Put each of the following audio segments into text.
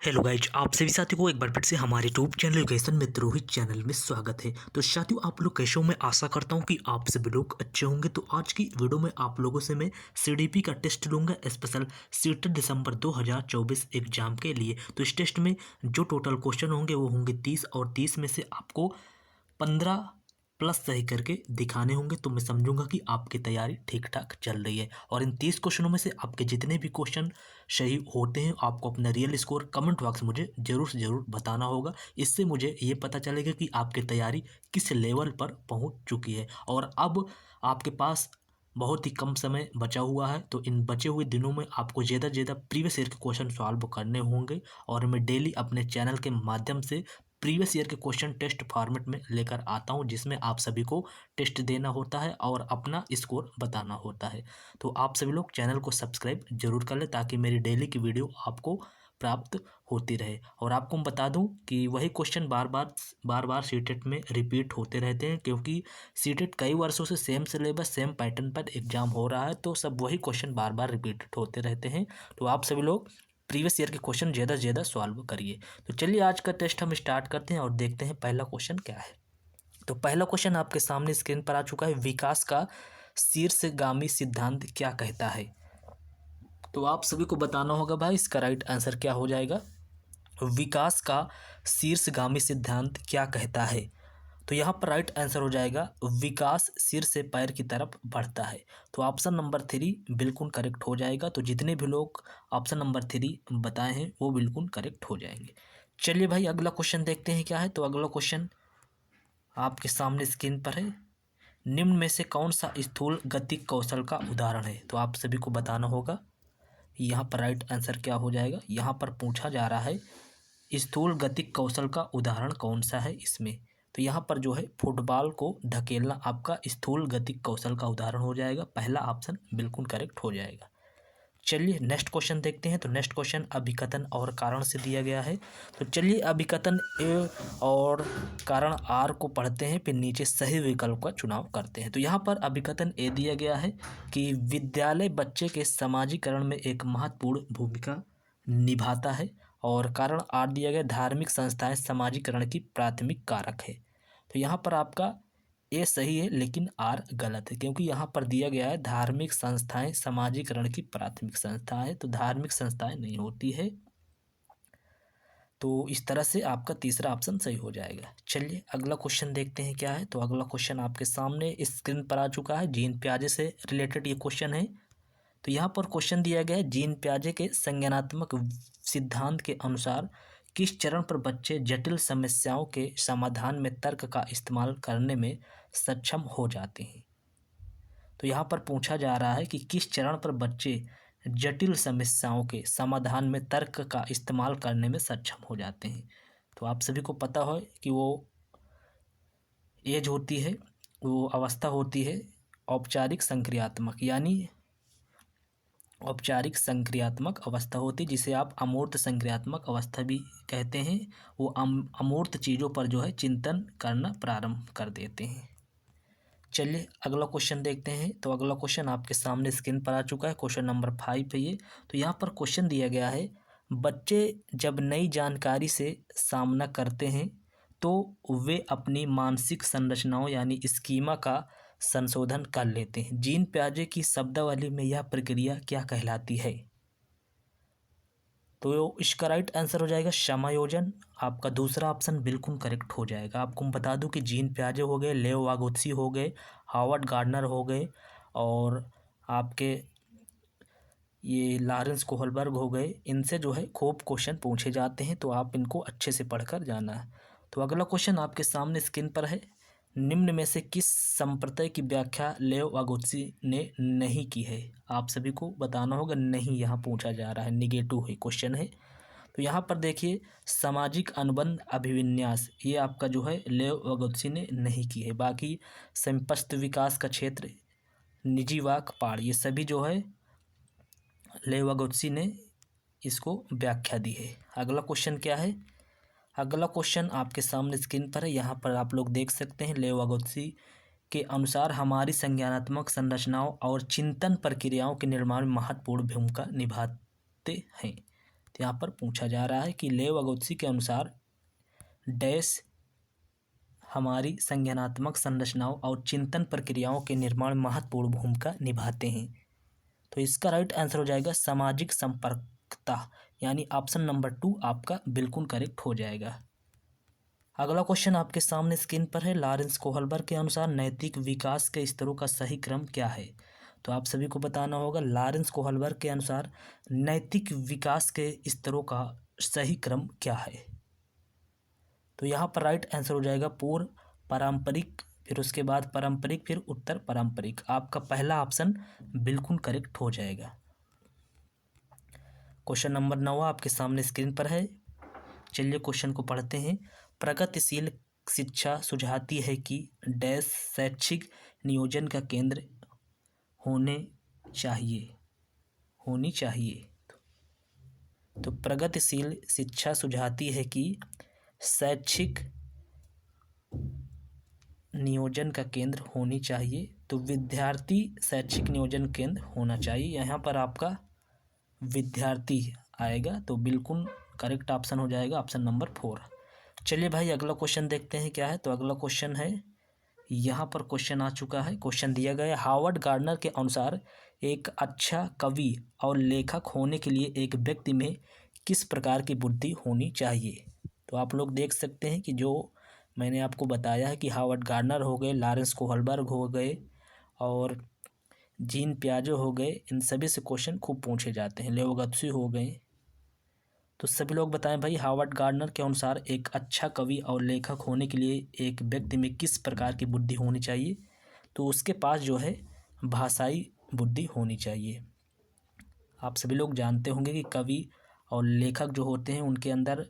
Hello guys, आप सभी साथियों को एक बार फिर से हमारे यूट्यूब चैनल क्वेश्चन में रोहित चैनल में स्वागत है। तो साथियों, आप लोग कैसे हो? मैं आशा करता हूं कि आप सभी लोग अच्छे होंगे। तो आज की वीडियो में आप लोगों से मैं सीडीपी का टेस्ट लूंगा, स्पेशल सीटेट दिसंबर 2024 एग्जाम के लिए। तो इस टेस्ट में जो टोटल क्वेश्चन होंगे वो होंगे 30 और 30 में से आपको 15 प्लस सही करके दिखाने होंगे। तो मैं समझूंगा कि आपकी तैयारी ठीक ठाक चल रही है। और इन 30 क्वेश्चनों में से आपके जितने भी क्वेश्चन सही होते हैं, आपको अपना रियल स्कोर कमेंट बॉक्स में मुझे ज़रूर से ज़रूर बताना होगा। इससे मुझे ये पता चलेगा कि आपकी तैयारी किस लेवल पर पहुंच चुकी है। और अब आपके पास बहुत ही कम समय बचा हुआ है, तो इन बचे हुए दिनों में आपको ज़्यादा से ज़्यादा प्रीवियस ईयर के क्वेश्चन सॉल्व करने होंगे। और मैं डेली अपने चैनल के माध्यम से प्रीवियस ईयर के क्वेश्चन टेस्ट फॉर्मेट में लेकर आता हूं, जिसमें आप सभी को टेस्ट देना होता है और अपना स्कोर बताना होता है। तो आप सभी लोग चैनल को सब्सक्राइब जरूर कर लें ताकि मेरी डेली की वीडियो आपको प्राप्त होती रहे। और आपको मैं बता दूं कि वही क्वेश्चन बार बार सीटेट में रिपीट होते रहते हैं, क्योंकि सीटेट कई वर्षों से सेम सिलेबस सेम पैटर्न पर एग्जाम हो रहा है, तो सब वही क्वेश्चन बार बार रिपीट होते रहते हैं। तो आप सभी लोग प्रीवियस ईयर के क्वेश्चन ज़्यादा से ज़्यादा सॉल्व करिए। तो चलिए आज का टेस्ट हम स्टार्ट करते हैं और देखते हैं पहला क्वेश्चन क्या है। तो पहला क्वेश्चन आपके सामने स्क्रीन पर आ चुका है। विकास का शीर्षगामी सिद्धांत क्या कहता है? तो आप सभी को बताना होगा भाई इसका राइट आंसर क्या हो जाएगा। विकास का शीर्षगामी सिद्धांत क्या कहता है? तो यहाँ पर राइट आंसर हो जाएगा विकास सिर से पैर की तरफ बढ़ता है। तो ऑप्शन नंबर 3 बिल्कुल करेक्ट हो जाएगा। तो जितने भी लोग ऑप्शन नंबर 3 बताए हैं वो बिल्कुल करेक्ट हो जाएंगे। चलिए भाई अगला क्वेश्चन देखते हैं क्या है। तो अगला क्वेश्चन आपके सामने स्क्रीन पर है। निम्न में से कौन सा स्थूल गतिक कौशल का उदाहरण है? तो आप सभी को बताना होगा यहाँ पर राइट आंसर क्या हो जाएगा। यहाँ पर पूछा जा रहा है स्थूल गतिक कौशल का उदाहरण कौन सा है इसमें। तो यहाँ पर जो है फुटबॉल को धकेलना आपका स्थूल गतिक कौशल का उदाहरण हो जाएगा। पहला ऑप्शन बिल्कुल करेक्ट हो जाएगा। चलिए नेक्स्ट क्वेश्चन देखते हैं। तो नेक्स्ट क्वेश्चन अभिकथन और कारण से दिया गया है। तो चलिए अभिकथन ए और कारण आर को पढ़ते हैं, फिर नीचे सही विकल्प का चुनाव करते हैं। तो यहाँ पर अभिकथन ए दिया गया है कि विद्यालय बच्चे के समाजीकरण में एक महत्वपूर्ण भूमिका निभाता है। और कारण आर दिया गया धार्मिक संस्थाएं समाजीकरण की प्राथमिक कारक है। तो यहाँ पर आपका ए सही है लेकिन आर गलत है, क्योंकि यहाँ पर दिया गया है धार्मिक संस्थाएं समाजीकरण की प्राथमिक संस्था है, तो धार्मिक संस्थाएं नहीं होती है। तो इस तरह से आपका तीसरा ऑप्शन सही हो जाएगा। चलिए अगला क्वेश्चन देखते हैं क्या है। तो अगला क्वेश्चन आपके सामने स्क्रीन पर आ चुका है। जीन प्याजे से रिलेटेड ये क्वेश्चन है। तो यहाँ पर क्वेश्चन दिया गया है जीन प्याजे के संज्ञानात्मक सिद्धांत के अनुसार किस चरण पर बच्चे जटिल समस्याओं के समाधान में तर्क का इस्तेमाल करने में सक्षम हो जाते हैं? तो यहाँ पर पूछा जा रहा है कि किस चरण पर बच्चे जटिल समस्याओं के समाधान में तर्क का इस्तेमाल करने में सक्षम हो जाते हैं। तो आप सभी को पता हो कि वो एज होती है, वो अवस्था होती है औपचारिक संक्रियात्मक, यानी औपचारिक संक्रियात्मक अवस्था होती है, जिसे आप अमूर्त संक्रियात्मक अवस्था भी कहते हैं। वो अमूर्त चीज़ों पर जो है चिंतन करना प्रारंभ कर देते हैं। चलिए अगला क्वेश्चन देखते हैं। तो अगला क्वेश्चन आपके सामने स्क्रीन पर आ चुका है। क्वेश्चन नंबर 5 है ये। तो यहाँ पर क्वेश्चन दिया गया है बच्चे जब नई जानकारी से सामना करते हैं तो वे अपनी मानसिक संरचनाओं यानी स्कीमा का संशोधन कर लेते हैं। जीन प्याजे की शब्दावली में यह प्रक्रिया क्या कहलाती है? तो इसका राइट आंसर हो जाएगा समायोजन। आपका दूसरा ऑप्शन बिल्कुल करेक्ट हो जाएगा। आपको मैं बता दूं कि जीन प्याजे हो गए, लेव वागोत्सी हो गए, हावर्ड गार्डनर हो गए, और आपके ये लॉरेंस कोहलबर्ग हो गए। इनसे जो है खूब क्वेश्चन पूछे जाते हैं, तो आप इनको अच्छे से पढ़कर जाना है। तो अगला क्वेश्चन आपके सामने स्क्रीन पर है। निम्न में से किस संप्रदाय की व्याख्या लेव वागोत्सी ने नहीं की है? आप सभी को बताना होगा। नहीं यहाँ पूछा जा रहा है, निगेटिव है क्वेश्चन है। तो यहाँ पर देखिए सामाजिक अनुबंध अभिविन्यास, ये आपका जो है लेव वागोत्सी ने नहीं की है। बाकी संपस्त विकास का क्षेत्र, निजी वाक पाड़, ये सभी जो है लेव वागोत्सी ने इसको व्याख्या दी है। अगला क्वेश्चन क्या है? अगला क्वेश्चन आपके सामने स्क्रीन पर है। यहाँ पर आप लोग देख सकते हैं लेव वागोत्सी के अनुसार हमारी संज्ञानात्मक संरचनाओं और चिंतन प्रक्रियाओं के निर्माण में महत्वपूर्ण भूमिका निभाते हैं। तो यहाँ पर पूछा जा रहा है कि लेव अगोत्सी के अनुसार डैश हमारी संज्ञानात्मक संरचनाओं और चिंतन प्रक्रियाओं के निर्माण में महत्वपूर्ण भूमिका निभाते हैं। तो इसका राइट आंसर हो जाएगा सामाजिक संपर्कता, यानी ऑप्शन नंबर 2 आपका बिल्कुल करेक्ट हो जाएगा। अगला क्वेश्चन आपके सामने स्क्रीन पर है। लॉरेंस कोहलबर्ग के अनुसार नैतिक विकास के स्तरों का सही क्रम क्या है? तो आप सभी को बताना होगा लॉरेंस कोहलबर्ग के अनुसार नैतिक विकास के स्तरों का सही क्रम क्या है? तो यहाँ पर राइट आंसर हो जाएगा पूर्व पारंपरिक, फिर उसके बाद पारंपरिक, फिर उत्तर पारंपरिक। आपका पहला ऑप्शन बिल्कुल करेक्ट हो जाएगा। क्वेश्चन नंबर 9 आपके सामने स्क्रीन पर है। चलिए क्वेश्चन को पढ़ते हैं। प्रगतिशील शिक्षा सुझाती है कि डैश शैक्षिक नियोजन का केंद्र होनी चाहिए। तो प्रगतिशील शिक्षा सुझाती है कि शैक्षिक नियोजन का केंद्र होनी चाहिए। तो विद्यार्थी शैक्षिक नियोजन केंद्र होना चाहिए। यहाँ पर आपका विद्यार्थी आएगा, तो बिल्कुल करेक्ट ऑप्शन हो जाएगा ऑप्शन नंबर 4। चलिए भाई अगला क्वेश्चन देखते हैं क्या है। तो अगला क्वेश्चन है, यहाँ पर क्वेश्चन आ चुका है। क्वेश्चन दिया गया है, हार्वर्ड गार्डनर के अनुसार एक अच्छा कवि और लेखक होने के लिए एक व्यक्ति में किस प्रकार की बुद्धि होनी चाहिए? तो आप लोग देख सकते हैं कि जो मैंने आपको बताया है कि हार्वर्ड गार्डनर हो गए, लॉरेंस कोहलबर्ग हो गए और जीन पियाजे हो गए, इन सभी से क्वेश्चन खूब पूछे जाते हैं। लेओ अगोत्सी हो गए। तो सभी लोग बताएं भाई, हार्वर्ड गार्डनर के अनुसार एक अच्छा कवि और लेखक होने के लिए एक व्यक्ति में किस प्रकार की बुद्धि होनी चाहिए? तो उसके पास जो है भाषाई बुद्धि होनी चाहिए। आप सभी लोग जानते होंगे कि कवि और लेखक जो होते हैं उनके अंदर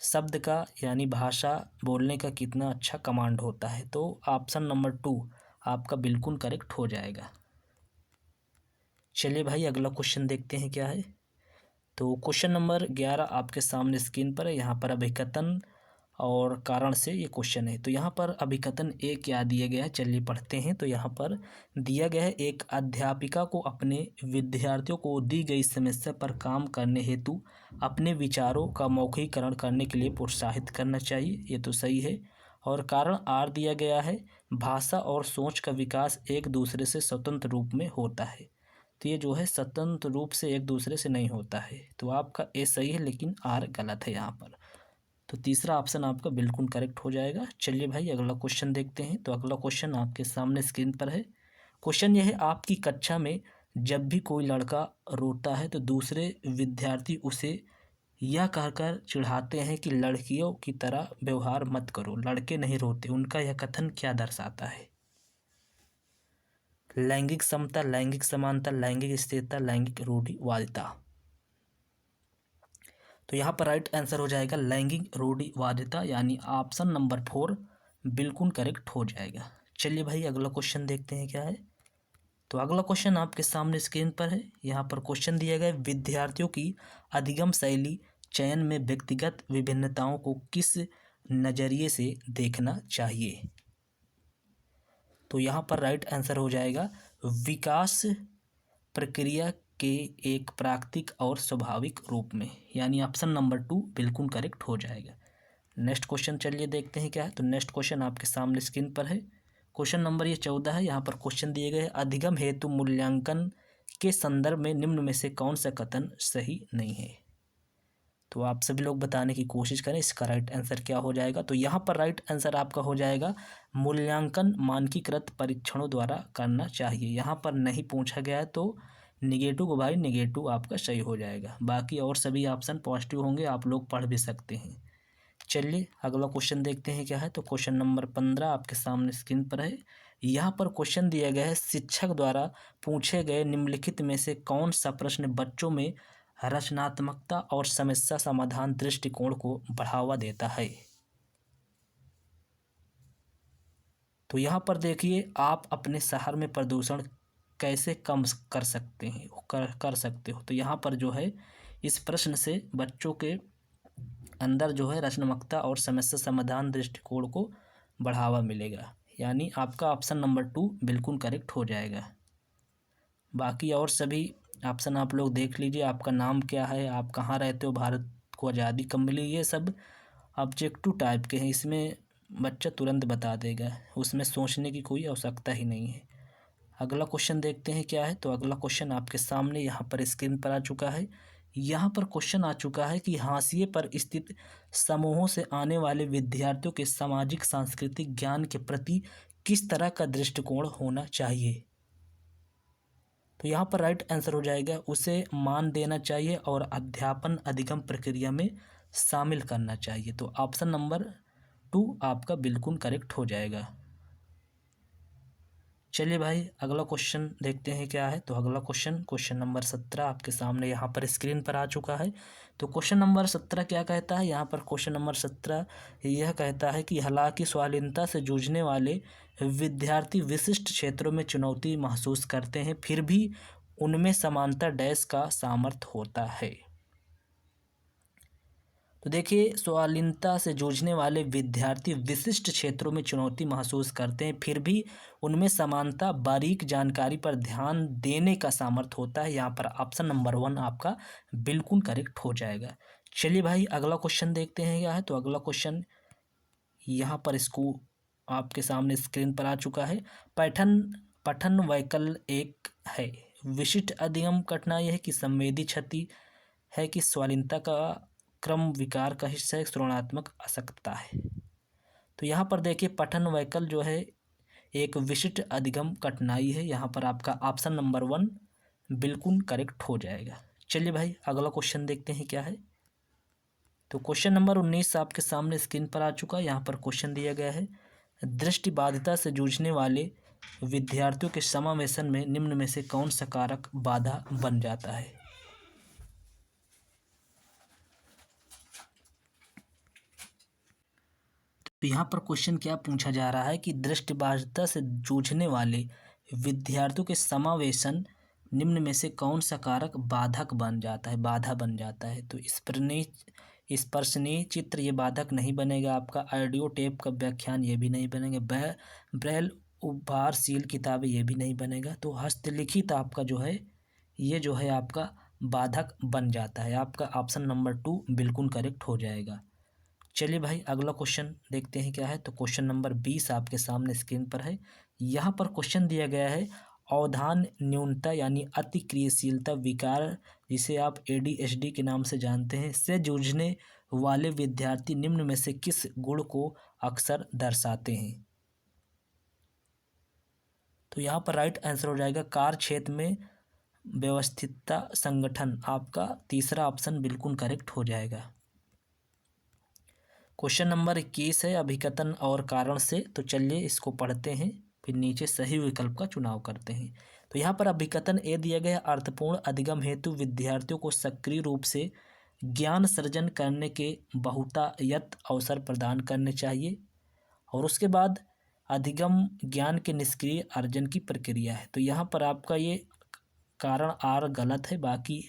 शब्द का यानी भाषा बोलने का कितना अच्छा कमांड होता है। तो ऑप्शन नंबर 2 आपका बिल्कुल करेक्ट हो जाएगा। चलिए भाई अगला क्वेश्चन देखते हैं क्या है। तो क्वेश्चन नंबर 11 आपके सामने स्क्रीन पर है। यहाँ पर अभिकथन और कारण से ये क्वेश्चन है। तो यहाँ पर अभिकथन ए क्या दिया गया है, चलिए पढ़ते हैं। तो यहाँ पर दिया गया है, एक अध्यापिका को अपने विद्यार्थियों को दी गई समस्या पर काम करने हेतु अपने विचारों का मौखिकरण करने के लिए प्रोत्साहित करना चाहिए। ये तो सही है। और कारण आर दिया गया है, भाषा और सोच का विकास एक दूसरे से स्वतंत्र रूप में होता है। तो ये जो है स्वतंत्र रूप से एक दूसरे से नहीं होता है। तो आपका ए सही है लेकिन आर गलत है यहाँ पर। तो तीसरा ऑप्शन आपका बिल्कुल करेक्ट हो जाएगा। चलिए भाई अगला क्वेश्चन देखते हैं। तो अगला क्वेश्चन आपके सामने स्क्रीन पर है। क्वेश्चन यह है, आपकी कक्षा में जब भी कोई लड़का रोता है तो दूसरे विद्यार्थी उसे यह कहकर चिढ़ाते हैं कि लड़कियों की तरह व्यवहार मत करो, लड़के नहीं रोते। उनका यह कथन क्या दर्शाता है? लैंगिक समता, लैंगिक समानता, लैंगिक स्थिरता, लैंगिक रूढ़िवादिता। तो यहाँ पर राइट आंसर हो जाएगा लैंगिक रूढ़िवादिता, यानी ऑप्शन नंबर 4 बिल्कुल करेक्ट हो जाएगा। चलिए भाई अगला क्वेश्चन देखते हैं क्या है। तो अगला क्वेश्चन आपके सामने स्क्रीन पर है। यहाँ पर क्वेश्चन दिया गया, विद्यार्थियों की अधिगम शैली चयन में व्यक्तिगत विभिन्नताओं को किस नज़रिए से देखना चाहिए? तो यहाँ पर राइट आंसर हो जाएगा विकास प्रक्रिया के एक प्राकृतिक और स्वाभाविक रूप में, यानी ऑप्शन नंबर 2 बिल्कुल करेक्ट हो जाएगा। नेक्स्ट क्वेश्चन चलिए देखते हैं क्या है। तो नेक्स्ट क्वेश्चन आपके सामने स्क्रीन पर है। क्वेश्चन नंबर ये 14 है। यहाँ पर क्वेश्चन दिए गए, अधिगम हेतु मूल्यांकन के संदर्भ में निम्न में से कौन सा कथन सही नहीं है? तो आप सभी लोग बताने की कोशिश करें इसका राइट आंसर क्या हो जाएगा। तो यहाँ पर राइट आंसर आपका हो जाएगा मूल्यांकन मानकीकृत परीक्षणों द्वारा करना चाहिए। यहाँ पर नहीं पूछा गया है तो निगेटिव को भाई निगेटिव आपका सही हो जाएगा। बाकी और सभी ऑप्शन पॉजिटिव होंगे, आप लोग पढ़ भी सकते हैं। चलिए अगला क्वेश्चन देखते हैं क्या है। तो क्वेश्चन नंबर 15 आपके सामने स्क्रीन पर है। यहाँ पर क्वेश्चन दिया गया है, शिक्षक द्वारा पूछे गए निम्नलिखित में से कौन सा प्रश्न बच्चों में रचनात्मकता और समस्या समाधान दृष्टिकोण को बढ़ावा देता है? तो यहाँ पर देखिए, आप अपने शहर में प्रदूषण कैसे कम कर सकते हैं, कर सकते हो। तो यहाँ पर जो है इस प्रश्न से बच्चों के अंदर जो है रचनात्मकता और समस्या समाधान दृष्टिकोण को बढ़ावा मिलेगा, यानी आपका ऑप्शन नंबर 2 बिल्कुल करेक्ट हो जाएगा। बाकी और सभी ऑप्शन आप लोग देख लीजिए, आपका नाम क्या है, आप कहाँ रहते हो, भारत को आज़ादी कब मिली, ये सब ऑब्जेक्टिव टाइप के हैं। इसमें बच्चा तुरंत बता देगा, उसमें सोचने की कोई आवश्यकता ही नहीं है। अगला क्वेश्चन देखते हैं क्या है। तो अगला क्वेश्चन आपके सामने यहाँ पर स्क्रीन पर आ चुका है। यहाँ पर क्वेश्चन आ चुका है कि हाशिए पर स्थित समूहों से आने वाले विद्यार्थियों के सामाजिक सांस्कृतिक ज्ञान के प्रति किस तरह का दृष्टिकोण होना चाहिए। तो यहाँ पर राइट आंसर हो जाएगा, उसे मान देना चाहिए और अध्यापन अधिगम प्रक्रिया में शामिल करना चाहिए। तो ऑप्शन नंबर 2 आपका बिल्कुल करेक्ट हो जाएगा। चलिए भाई अगला क्वेश्चन देखते हैं क्या है। तो अगला क्वेश्चन नंबर 17 आपके सामने यहाँ पर स्क्रीन पर आ चुका है। तो क्वेश्चन नंबर 17 क्या कहता है, यहाँ पर क्वेश्चन नंबर 17 यह कहता है कि हालांकि स्वाधीनता से जूझने वाले विद्यार्थी विशिष्ट क्षेत्रों में चुनौती महसूस करते हैं, फिर भी उनमें समानता डैश का सामर्थ्य होता है। तो देखिए, स्वाधीनता से जूझने वाले विद्यार्थी विशिष्ट क्षेत्रों में चुनौती महसूस करते हैं, फिर भी उनमें समानता बारीक जानकारी पर ध्यान देने का सामर्थ्य होता है। यहाँ पर ऑप्शन नंबर 1 आपका बिल्कुल करेक्ट हो जाएगा। चलिए भाई अगला क्वेश्चन देखते हैं क्या है। तो अगला क्वेश्चन यहाँ पर इसको आपके सामने स्क्रीन पर आ चुका है। पठन वैकल्य एक है, विशिष्ट अधिगम कठिनाई है कि संवेदी क्षति है कि स्वाधीनता का क्रम विकार का हिस्सा है, श्रवणात्मक अशक्तता है। तो यहाँ पर देखिए पठन वैकल्य जो है एक विशिष्ट अधिगम कठिनाई है। यहाँ पर आपका ऑप्शन नंबर 1 बिल्कुल करेक्ट हो जाएगा। चलिए भाई अगला क्वेश्चन देखते हैं क्या है। तो क्वेश्चन नंबर 19 आपके सामने स्क्रीन पर आ चुका है। यहाँ पर क्वेश्चन दिया गया है, दृष्टिबाधिता से जूझने वाले विद्यार्थियों के समावेशन में निम्न में से कौन सा कारक बाधा बन जाता है। तो यहाँ पर क्वेश्चन क्या पूछा जा रहा है कि दृष्टिबाधिता से जूझने वाले विद्यार्थियों के समावेशन निम्न में से कौन सा कारक बाधक बन जाता है, बाधा बन जाता है। तो स्पर्शनीय चित्र ये बाधक नहीं बनेगा आपका, ऑडियो टेप का व्याख्यान ये भी नहीं बनेगा, ब्रेल उपहारशील किताबें ये भी नहीं बनेगा। तो हस्तलिखित आपका जो है ये जो है आपका बाधक बन जाता है। आपका ऑप्शन नंबर 2 बिल्कुल करेक्ट हो जाएगा। चलिए भाई अगला क्वेश्चन देखते हैं क्या है। तो क्वेश्चन नंबर 20 आपके सामने स्क्रीन पर है। यहाँ पर क्वेश्चन दिया गया है, अवधान न्यूनता यानी अति क्रियाशीलता विकार, जिसे आप ADHD के नाम से जानते हैं, से जूझने वाले विद्यार्थी निम्न में से किस गुण को अक्सर दर्शाते हैं। तो यहाँ पर राइट आंसर हो जाएगा कार्य क्षेत्र में व्यवस्थितता संगठन, आपका तीसरा ऑप्शन बिल्कुल करेक्ट हो जाएगा। क्वेश्चन नंबर 21 है, अभिकथन और कारण से। तो चलिए इसको पढ़ते हैं, फिर नीचे सही विकल्प का चुनाव करते हैं। तो यहाँ पर अभिकथन ए दिया गया, अर्थपूर्ण अधिगम हेतु विद्यार्थियों को सक्रिय रूप से ज्ञान सृजन करने के बहुतायत अवसर प्रदान करने चाहिए। और उसके बाद अधिगम ज्ञान के निष्क्रिय अर्जन की प्रक्रिया है। तो यहाँ पर आपका ये कारण आर गलत है, बाकी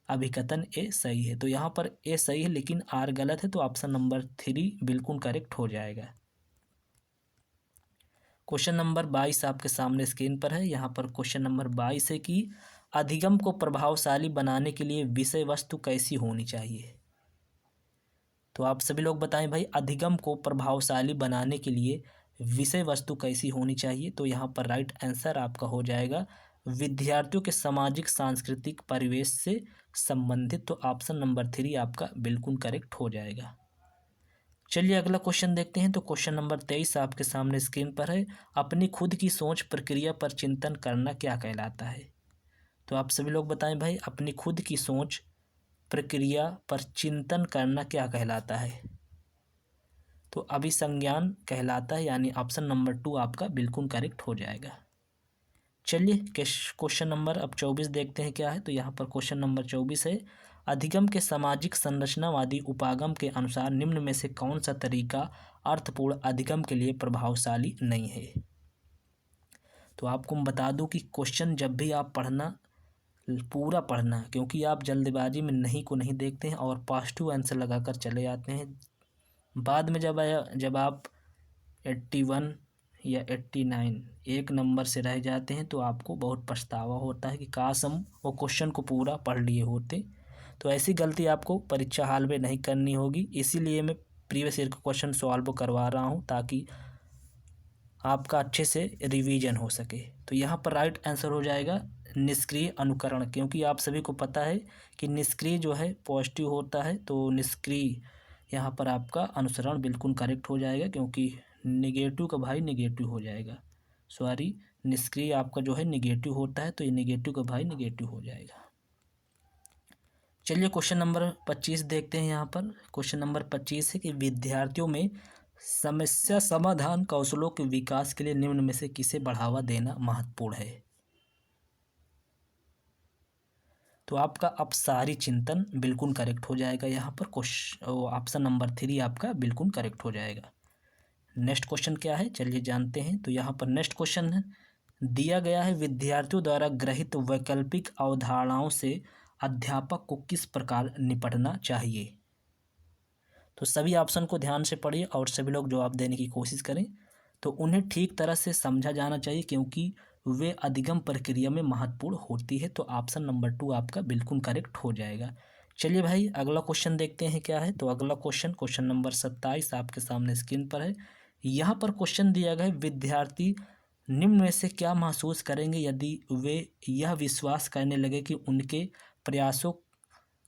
अभिकथन ए सही है। तो यहाँ पर ए सही है लेकिन आर गलत है, तो ऑप्शन नंबर 3 बिल्कुल करेक्ट हो जाएगा। क्वेश्चन नंबर 22 आपके सामने स्क्रीन पर है। यहाँ पर क्वेश्चन नंबर 22 है कि अधिगम को प्रभावशाली बनाने के लिए विषय वस्तु कैसी होनी चाहिए। तो आप सभी लोग बताएं भाई, अधिगम को प्रभावशाली बनाने के लिए विषय वस्तु कैसी होनी चाहिए। तो यहाँ पर राइट आंसर आपका हो जाएगा विद्यार्थियों के सामाजिक सांस्कृतिक परिवेश से संबंधित। तो ऑप्शन नंबर 3 आपका बिल्कुल करेक्ट हो जाएगा। चलिए अगला क्वेश्चन देखते हैं। तो क्वेश्चन नंबर 23 आपके सामने स्क्रीन पर है, अपनी खुद की सोच प्रक्रिया पर चिंतन करना क्या कहलाता है। तो आप सभी लोग बताएं भाई, अपनी खुद की सोच प्रक्रिया पर चिंतन करना क्या कहलाता है। तो अभिसंज्ञान कहलाता है, यानी ऑप्शन नंबर 2 आपका बिल्कुल करेक्ट हो जाएगा। चलिए क्वेश्चन नंबर अब 24 देखते हैं क्या है। तो यहाँ पर क्वेश्चन नंबर 24 है, अधिगम के सामाजिक संरचनावादी उपागम के अनुसार निम्न में से कौन सा तरीका अर्थपूर्ण अधिगम के लिए प्रभावशाली नहीं है। तो आपको मैं बता दूं कि क्वेश्चन जब भी आप पढ़ना, पूरा पढ़ना, क्योंकि आप जल्दबाजी में नहीं को नहीं देखते हैं और पॉजिटिव आंसर लगाकर चले जाते हैं। बाद में जब आप 81 या 89 एक नंबर से रह जाते हैं तो आपको बहुत पछतावा होता है कि काश हम वो क्वेश्चन को पूरा पढ़ लिए होते। तो ऐसी गलती आपको परीक्षा हाल में नहीं करनी होगी, इसीलिए मैं प्रीवियस ईयर का क्वेश्चन सॉल्व करवा रहा हूँ ताकि आपका अच्छे से रिवीजन हो सके। तो यहाँ पर राइट आंसर हो जाएगा निष्क्रिय अनुकरण, क्योंकि आप सभी को पता है कि निष्क्रिय जो है पॉजिटिव होता है, तो निष्क्रिय यहाँ पर आपका अनुसरण बिल्कुल करेक्ट हो जाएगा, क्योंकि निगेटिव का भाई निगेटिव हो जाएगा। सॉरी, निष्क्रिय आपका जो है निगेटिव होता है, तो ये निगेटिव का भाई निगेटिव हो जाएगा। चलिए क्वेश्चन नंबर 25 देखते हैं। यहाँ पर क्वेश्चन नंबर 25 है कि विद्यार्थियों में समस्या समाधान कौशलों के विकास के लिए निम्न में से किसे बढ़ावा देना महत्वपूर्ण है। तो आपका अपसारी चिंतन बिल्कुल करेक्ट हो जाएगा। यहाँ पर क्वेश्चन ऑप्शन नंबर 3 आपका बिल्कुल करेक्ट हो जाएगा। नेक्स्ट क्वेश्चन क्या है, चलिए जानते हैं। तो यहाँ पर नेक्स्ट क्वेश्चन है दिया गया है, विद्यार्थियों द्वारा ग्रहित वैकल्पिक अवधारणाओं से अध्यापक को किस प्रकार निपटना चाहिए। तो सभी ऑप्शन को ध्यान से पढ़िए और सभी लोग जवाब देने की कोशिश करें। तो उन्हें ठीक तरह से समझा जाना चाहिए, क्योंकि वे अधिगम प्रक्रिया में महत्वपूर्ण होती है। तो ऑप्शन नंबर 2 आपका बिल्कुल करेक्ट हो जाएगा। चलिए भाई अगला क्वेश्चन देखते हैं क्या है। तो अगला क्वेश्चन नंबर 27 आपके सामने स्क्रीन पर है। यहाँ पर क्वेश्चन दिया गया है, विद्यार्थी निम्न में से क्या महसूस करेंगे यदि वे यह विश्वास करने लगे कि उनके प्रयासों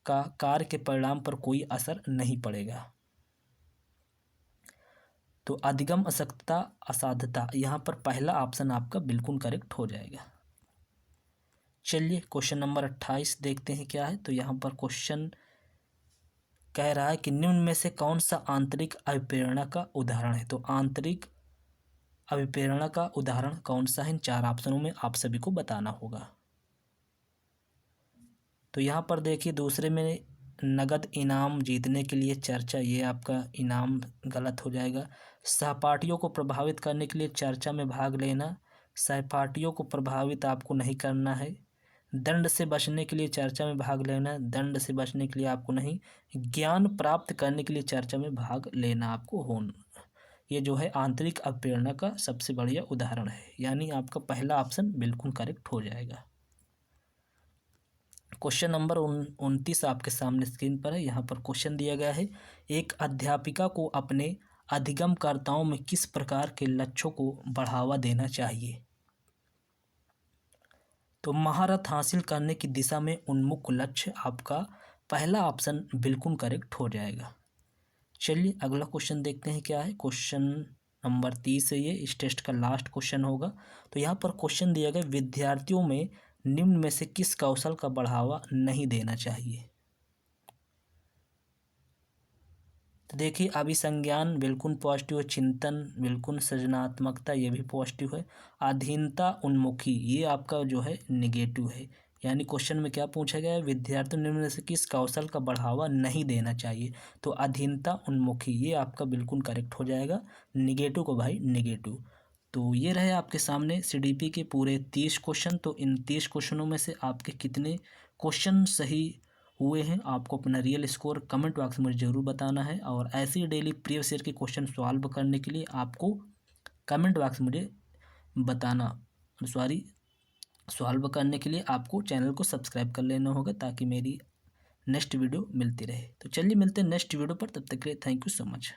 का कार्य के परिणाम पर कोई असर नहीं पड़ेगा। तो अधिगम अशक्तता असाध्यता, यहाँ पर पहला ऑप्शन आपका बिल्कुल करेक्ट हो जाएगा। चलिए क्वेश्चन नंबर 28 देखते हैं क्या है। तो यहाँ पर क्वेश्चन कह रहा है कि निम्न में से कौन सा आंतरिक अभिप्रेरणा का उदाहरण है। तो आंतरिक अभिप्रेरणा का उदाहरण कौन सा है, इन 4 ऑप्शनों में आप सभी को बताना होगा। तो यहाँ पर देखिए दूसरे में नगद इनाम जीतने के लिए चर्चा, ये आपका इनाम गलत हो जाएगा। सहपाठियों को प्रभावित करने के लिए चर्चा में भाग लेना, सहपाठियों को प्रभावित आपको नहीं करना है। दंड से बचने के लिए चर्चा में भाग लेना, दंड से बचने के लिए आपको नहीं। ज्ञान प्राप्त करने के लिए चर्चा में भाग लेना आपको होना। ये जो है आंतरिक अभिप्रेरणा का सबसे बढ़िया उदाहरण है, यानी आपका पहला ऑप्शन बिल्कुल करेक्ट हो जाएगा। क्वेश्चन नंबर 29 आपके सामने स्क्रीन पर है। यहाँ पर क्वेश्चन दिया गया है, एक अध्यापिका को अपने अधिगमकर्ताओं में किस प्रकार के लक्ष्यों को बढ़ावा देना चाहिए। तो महारत हासिल करने की दिशा में उन्मुख लक्ष्य, आपका पहला ऑप्शन बिल्कुल करेक्ट हो जाएगा। चलिए अगला क्वेश्चन देखते हैं क्या है। क्वेश्चन नंबर 30 है, ये इस टेस्ट का लास्ट क्वेश्चन होगा। तो यहाँ पर क्वेश्चन दिया गया, विद्यार्थियों में निम्न में से किस कौशल का बढ़ावा नहीं देना चाहिए। तो देखिए अभिसंज्ञान बिल्कुल पॉजिटिव है, चिंतन बिल्कुल, सृजनात्मकता ये भी पॉजिटिव है, अधीनता उन्मुखी ये आपका जो है निगेटिव है। यानी क्वेश्चन में क्या पूछा गया है, विद्यार्थियों निम्न में से किस कौशल का बढ़ावा नहीं देना चाहिए। तो अधीनता उन्मुखी ये आपका बिल्कुल करेक्ट हो जाएगा, निगेटिव को भाई निगेटिव। तो ये रहे आपके सामने सीडीपी के पूरे 30 क्वेश्चन। तो इन 30 क्वेश्चनों में से आपके कितने क्वेश्चन सही हुए हैं, आपको अपना रियल स्कोर कमेंट बॉक्स में मुझे ज़रूर बताना है। और ऐसे ही डेली प्रीवियस ईयर के क्वेश्चन सॉल्व करने के लिए आपको कमेंट बॉक्स में मुझे बताना, सॉरी सॉल्व करने के लिए आपको चैनल को सब्सक्राइब कर लेना होगा, ताकि मेरी नेक्स्ट वीडियो मिलती रहे। तो चलिए मिलते हैं नेक्स्ट वीडियो पर, तब तक के लिए थैंक यू सो मच।